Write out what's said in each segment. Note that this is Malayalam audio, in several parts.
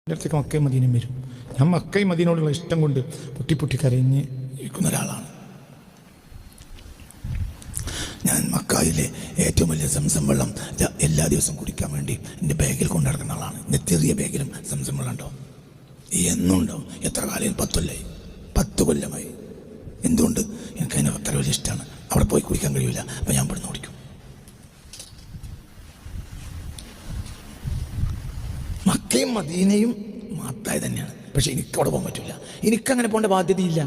എൻ്റെ അടുത്തേക്ക് മക്കയും മദീനയും വരും. ഞാൻ മക്കയും മദീനയോടുള്ള ഇഷ്ടം കൊണ്ട് പൊട്ടി പൊട്ടി കരഞ്ഞ് ഇരിക്കുന്ന ഒരാളാണ്. ഞാൻ മക്കായിലെ ഏറ്റവും വലിയ സംസം വെള്ളം എല്ലാ ദിവസവും കുടിക്കാൻ വേണ്ടി എൻ്റെ ബാഗിൽ കൊണ്ടു നടക്കുന്ന ആളാണ്. എൻ്റെ ചെറിയ ബാഗിലും സംസം വെള്ളം ഉണ്ടാവും, എന്നുണ്ടാവും. എത്ര കാലം? 10 കൊല്ലമായി. എന്തുകൊണ്ട്? എനിക്ക് അതിനെ അത്ര വലിയ ഇഷ്ടമാണ്. അവിടെ പോയി കുടിക്കാൻ കഴിയില്ല, അപ്പം ഞാൻ ഇവിടുന്ന് കുടിക്കും. മക്കയും മദീനയും മാത്തായി തന്നെയാണ്. പക്ഷെ എനിക്ക് അവിടെ പോകാൻ പറ്റില്ല. എനിക്കങ്ങനെ പോകേണ്ട ബാധ്യതയില്ല.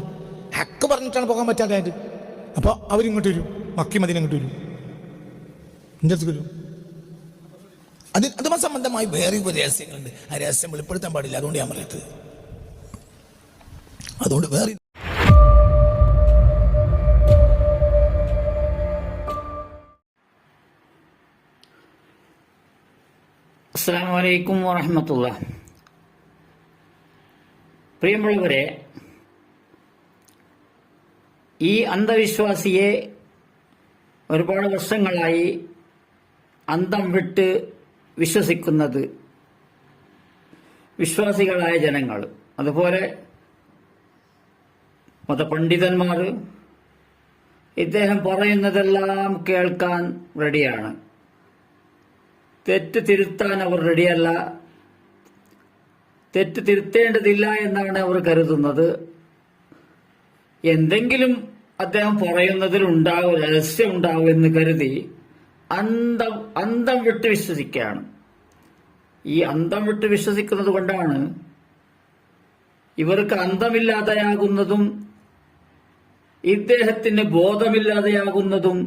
ഹക്ക് പറഞ്ഞിട്ടാണ് പോകാൻ പറ്റാതായത്. അപ്പോൾ അവരിങ്ങോട്ട് വരും, മക്കയും മദീന ഇങ്ങോട്ട് വരും, എൻ്റെ അടുത്ത് വരും. അതുമായി സംബന്ധമായി വേറെ ഒരു രഹസ്യങ്ങളുണ്ട്. ആ രഹസ്യം വെളിപ്പെടുത്താൻ പാടില്ല. അതുകൊണ്ട് ഞാൻ പറയത്ത്. അതുകൊണ്ട് വേറെ അസ്സലാമു അലൈക്കും വറഹ്മത്തുള്ളാഹി. പ്രിയമുള്ളവരെ, ഈ അന്ധവിശ്വാസിയെ ഒരുപാട് വർഷങ്ങളായി അന്തം വിട്ട് വിശ്വസിക്കുന്നത് വിശ്വാസികളായ ജനങ്ങൾ, അതുപോലെ മതപണ്ഡിതന്മാർ ഇദ്ദേഹം പറയുന്നതെല്ലാം കേൾക്കാൻ റെഡിയാണ്. തെറ്റ് തിരുത്താൻ അവർ റെഡിയല്ല. തെറ്റ് തിരുത്തേണ്ടതില്ല എന്നാണ് അവർ കരുതുന്നത്. എന്തെങ്കിലും അദ്ദേഹം പറയുന്നതിൽ ഉണ്ടാവും, രഹസ്യം ഉണ്ടാവും എന്ന് കരുതി അന്തം വിട്ട് വിശ്വസിക്കുകയാണ്. ഈ അന്തം വിട്ട് വിശ്വസിക്കുന്നത് കൊണ്ടാണ് ഇവർക്ക് അന്തമില്ലാതെയാകുന്നതും ഇദ്ദേഹത്തിന് ബോധമില്ലാതെയാകുന്നതും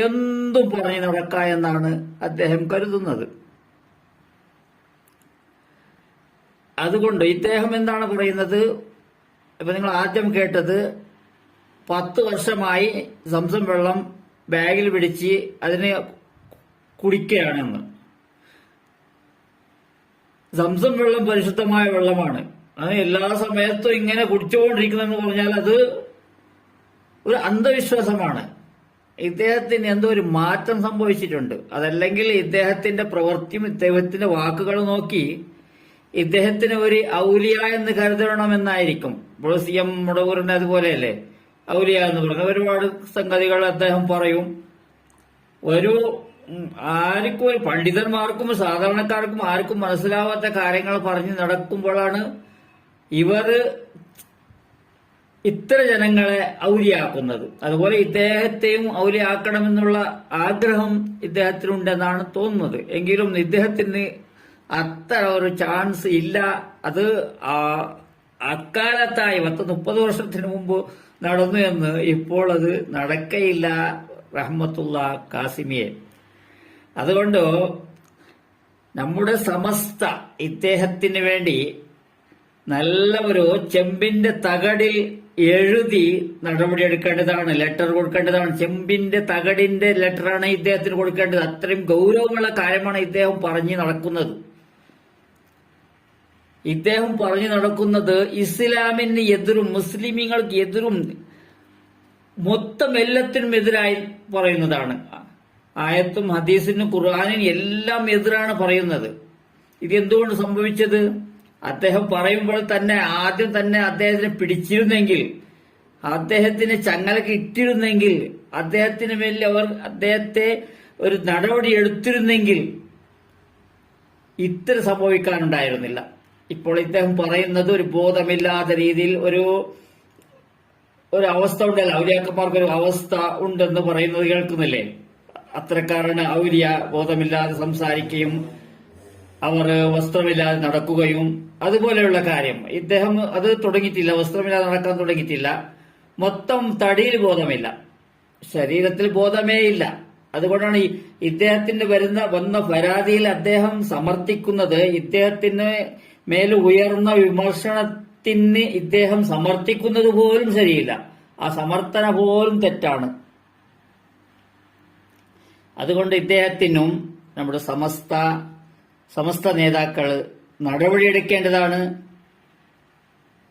എന്തും പറഞ്ഞു നടക്കാം എന്നാണ് അദ്ദേഹം കരുതുന്നത്. അതുകൊണ്ട് ഇദ്ദേഹം എന്താണ് പറയുന്നത്? ഇപ്പൊ നിങ്ങൾ ആദ്യം കേട്ടത് 10 വർഷമായി സംസം വെള്ളം ബാഗിൽ പിടിച്ച് അതിനെ കുടിക്കുകയാണെന്ന്. സംസം വെള്ളം പരിശുദ്ധമായ വെള്ളമാണ്. അത് എല്ലാ സമയത്തും ഇങ്ങനെ കുടിച്ചുകൊണ്ടിരിക്കുന്നതെന്ന് പറഞ്ഞാൽ അത് ഒരു അന്ധവിശ്വാസമാണ്. ഇദ്ദേഹത്തിന് എന്തോ ഒരു മാറ്റം സംഭവിച്ചിട്ടുണ്ട്. അതല്ലെങ്കിൽ ഇദ്ദേഹത്തിന്റെ പ്രവൃത്തിയും ഇദ്ദേഹത്തിന്റെ വാക്കുകൾ നോക്കി ഇദ്ദേഹത്തിന് ഒരു ഔലിയ എന്ന് കരുതണമെന്നായിരിക്കും. ഇപ്പോൾ CM മുടവൂരിനെ അതുപോലെയല്ലേ ഔലിയ എന്ന് പറഞ്ഞ ഒരുപാട് സംഗതികൾ അദ്ദേഹം പറയും. ആർക്കും, ഒരു പണ്ഡിതന്മാർക്കും സാധാരണക്കാർക്കും ആർക്കും മനസ്സിലാവാത്ത കാര്യങ്ങൾ പറഞ്ഞ് നടക്കുമ്പോഴാണ് ഇവർ ഇത്ര ജനങ്ങളെ ഔലിയാക്കുന്നത്. അതുപോലെ ഇദ്ദേഹത്തെയും ഔലിയാക്കണമെന്നുള്ള ആഗ്രഹം ഇദ്ദേഹത്തിനുണ്ടെന്നാണ് തോന്നുന്നത്. എങ്കിലും ഇദ്ദേഹത്തിന് അത്ര ഒരു ചാൻസ് ഇല്ല. അത് അക്കാലത്തായി 30 വർഷത്തിന് മുമ്പ് നടന്നു എന്ന് ഇപ്പോൾ അത് നടക്കയില്ല. റഹ്മത്തുള്ള കാസിമിയെ. അതുകൊണ്ട് നമ്മുടെ സമസ്ത ഇദ്ദേഹത്തിന് വേണ്ടി നല്ല ഒരു ചെമ്പിന്റെ തകടിൽ എഴുതി നടപടിയെടുക്കേണ്ടതാണ്, ലെറ്റർ കൊടുക്കേണ്ടതാണ്. ചെമ്പിന്റെ തകടിന്റെ ലെറ്ററാണ് ഇദ്ദേഹത്തിന് കൊടുക്കേണ്ടത്. അത്രയും ഗൗരവമുള്ള കാര്യമാണ് ഇദ്ദേഹം പറഞ്ഞു നടക്കുന്നത്. ഇദ്ദേഹം പറഞ്ഞു നടക്കുന്നത് ഇസ്ലാമിന് എതിരും മുസ്ലിമീങ്ങൾക്ക് എതിരും മൊത്തം എല്ലാത്തിനും എതിരായി പറയുന്നതാണ്. ആയത്തും ഹദീസിനും ഖുർആനിനും എല്ലാം എതിരാണ് പറയുന്നത്. ഇത് എന്തുകൊണ്ട് സംഭവിച്ചത്? അദ്ദേഹം പറയുമ്പോൾ തന്നെ ആദ്യം തന്നെ അദ്ദേഹത്തിനെ പിടിച്ചിരുന്നെങ്കിൽ, അദ്ദേഹത്തിന് ചങ്ങലക്ക് ഇട്ടിരുന്നെങ്കിൽ, അദ്ദേഹത്തിന് മേലിൽ അവർ അദ്ദേഹത്തെ ഒരു നടപടി എടുത്തിരുന്നെങ്കിൽ ഇത്ര സംഭവിക്കാനുണ്ടായിരുന്നില്ല. ഇപ്പോൾ ഇദ്ദേഹം പറയുന്നത് ഒരു ബോധമില്ലാത്ത രീതിയിൽ ഒരു അവസ്ഥ ഉണ്ടല്ലോ, ഔലിയാക്കന്മാർക്ക് ഒരു അവസ്ഥ ഉണ്ടെന്ന് പറയുന്നത് കേൾക്കുന്നില്ലേ? അത്രക്കാരാണ് ഔലിയ. ബോധമില്ലാതെ സംസാരിക്കുകയും അവർ വസ്ത്രമില്ലാതെ നടക്കുകയും അതുപോലെയുള്ള കാര്യം. ഇദ്ദേഹം അത് തുടങ്ങിയിട്ടില്ല, വസ്ത്രമില്ലാതെ നടക്കാൻ തുടങ്ങിയിട്ടില്ല. മൊത്തം തടിയിൽ ബോധമില്ല, ശരീരത്തിൽ ബോധമേ ഇല്ല. അതുകൊണ്ടാണ് ഇദ്ദേഹത്തിന് വന്ന പരാതിയിൽ അദ്ദേഹം സമർത്ഥിക്കുന്നത്, ഇദ്ദേഹത്തിന് മേൽ ഉയർന്ന വിമർശനത്തിന് ഇദ്ദേഹം സമർത്ഥിക്കുന്നത് പോലും ശരിയില്ല. ആ സമർത്ഥന പോലും തെറ്റാണ്. അതുകൊണ്ട് ഇദ്ദേഹത്തിനും നമ്മുടെ സമസ്ത നേതാക്കൾ നടപടിയെടുക്കേണ്ടതാണ്.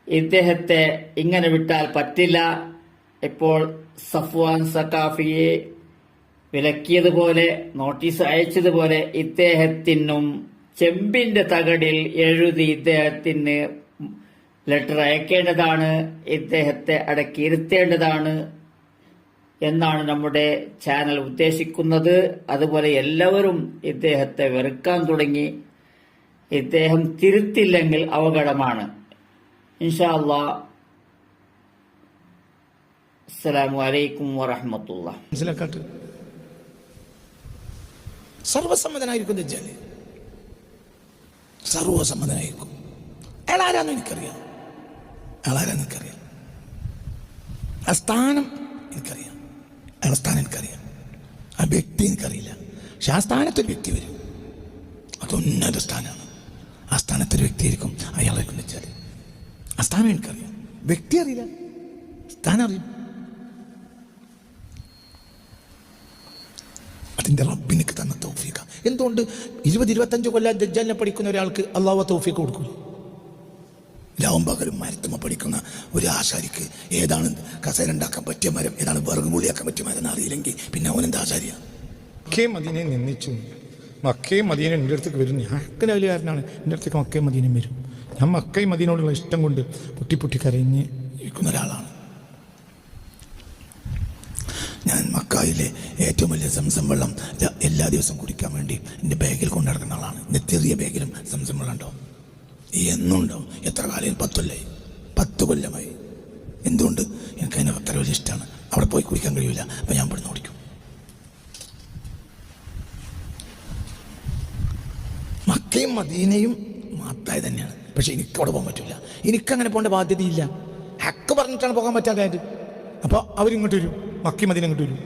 ഇദ്ദേഹത്തെ ഇങ്ങനെ വിട്ടാൽ പറ്റില്ല. ഇപ്പോൾ സഫ്വാൻ സഖാഫിയെ വിലക്കിയതുപോലെ, നോട്ടീസ് അയച്ചതുപോലെ ഇദ്ദേഹത്തിനും ചെമ്പിന്റെ തകടിൽ എഴുതി ഇദ്ദേഹത്തിന് ലെറ്റർ അയക്കേണ്ടതാണ്, ഇദ്ദേഹത്തെ അടക്കിയിരുത്തേണ്ടതാണ് എന്നാണ് നമ്മുടെ ചാനൽ ഉദ്ദേശിക്കുന്നത്. അതുപോലെ എല്ലാവരും ഇദ്ദേഹത്തെ വെറുക്കാൻ തുടങ്ങി. ഇദ്ദേഹം തിരുത്തില്ലെങ്കിൽ അപകടമാണ്. ഇൻഷാ അല്ലാഹ്. അസ്സലാമു അലൈക്കും വറഹ്മത്തുള്ളാഹി. മനസ്സിലാക്കാട്ട് സർവസമ്മതനായിരിക്കും ദജ്ജാൽ, സർവസമ്മതനായിരിക്കും. അയാളാരാന്ന് എനിക്കറിയാം, അയാളാരാന്ന് എനിക്കറിയാം. ആ സ്ഥാനം എനിക്കറിയാം, അയാളുടെ സ്ഥാനം എനിക്കറിയാം. ആ വ്യക്തി എനിക്കറിയില്ല, പക്ഷെ ആ സ്ഥാനത്തൊരു വ്യക്തി വരും. അതൊന്നൊരു സ്ഥാനമാണ്. ആ സ്ഥാനത്തൊരു വ്യക്തിയായിരിക്കും അയാളായിരിക്കും വെച്ചാൽ. ആ സ്ഥാനം എനിക്കറിയാം, വ്യക്തി അറിയില്ല, സ്ഥാനം അറിയും. അതിൻ്റെ റബ്ബിനക്ക് തന്ന തൗഫീഖ. എന്തുകൊണ്ട് 20-25 കൊല്ലം ദജ്ജാലിനെ പഠിക്കുന്ന ഒരാൾക്ക് അള്ളാഹു തൗഫീഖ് കൊടുക്കൂല? രാവും പകലും മരത്തുമ്മ പഠിക്കുന്ന ഒരു ആശാരിക്ക് ഏതാണ് കസേര ഉണ്ടാക്കാൻ പറ്റിയ മരം, ഏതാണ് വിറക് മൂളിയാക്കാൻ പറ്റിയ മരം എന്ന് അറിയില്ലെങ്കിൽ പിന്നെ അവനെന്താ ആശാരിയ? മക്കയും മദീനയും നിന്ദിച്ചു. മക്കയും മദീനയും എൻ്റെ അടുത്തേക്ക് വരും. ഞാൻ അക്കനവലുകാരനാണ്, എൻ്റെ അടുത്തേക്ക് മക്കയും മദീനയും വരും. ഞാൻ മക്കയും മദീനയോടുള്ള ഇഷ്ടം കൊണ്ട് പൊട്ടി പൊട്ടി കരഞ്ഞ് ഇരിക്കുന്ന ഒരാളാണ് ഞാൻ. മക്കായിലെ ഏറ്റവും വലിയ സംസം വെള്ളം എല്ലാ ദിവസവും കുടിക്കാൻ വേണ്ടി എൻ്റെ ബാഗിൽ കൊണ്ടു നടക്കുന്ന ആളാണ്. എൻ്റെ ചെറിയ ബാഗിലും സംസം വെള്ളം ഉണ്ടാവും, എന്നുണ്ടാവും. എത്ര കാലം? 10 കൊല്ലമായി. എന്തുകൊണ്ട്? എനിക്കതിനെ അത്ര വലിയ ഇഷ്ടമാണ്. അവിടെ പോയി കുടിക്കാൻ കഴിയില്ല, അപ്പം ഞാൻ ഇവിടുന്ന് കുടിക്കും. മക്കയും മദീനയും മാത്തായി തന്നെയാണ്, പക്ഷെ എനിക്കവിടെ പോകാൻ പറ്റില്ല. എനിക്കങ്ങനെ പോകേണ്ട ബാധ്യതയില്ല. ഹക്ക് പറഞ്ഞിട്ടാണ് പോകാൻ പറ്റാതായത്. അപ്പോൾ അവരിങ്ങോട്ട് വരും, മക്കയും മദീന ഇങ്ങോട്ട് വരും.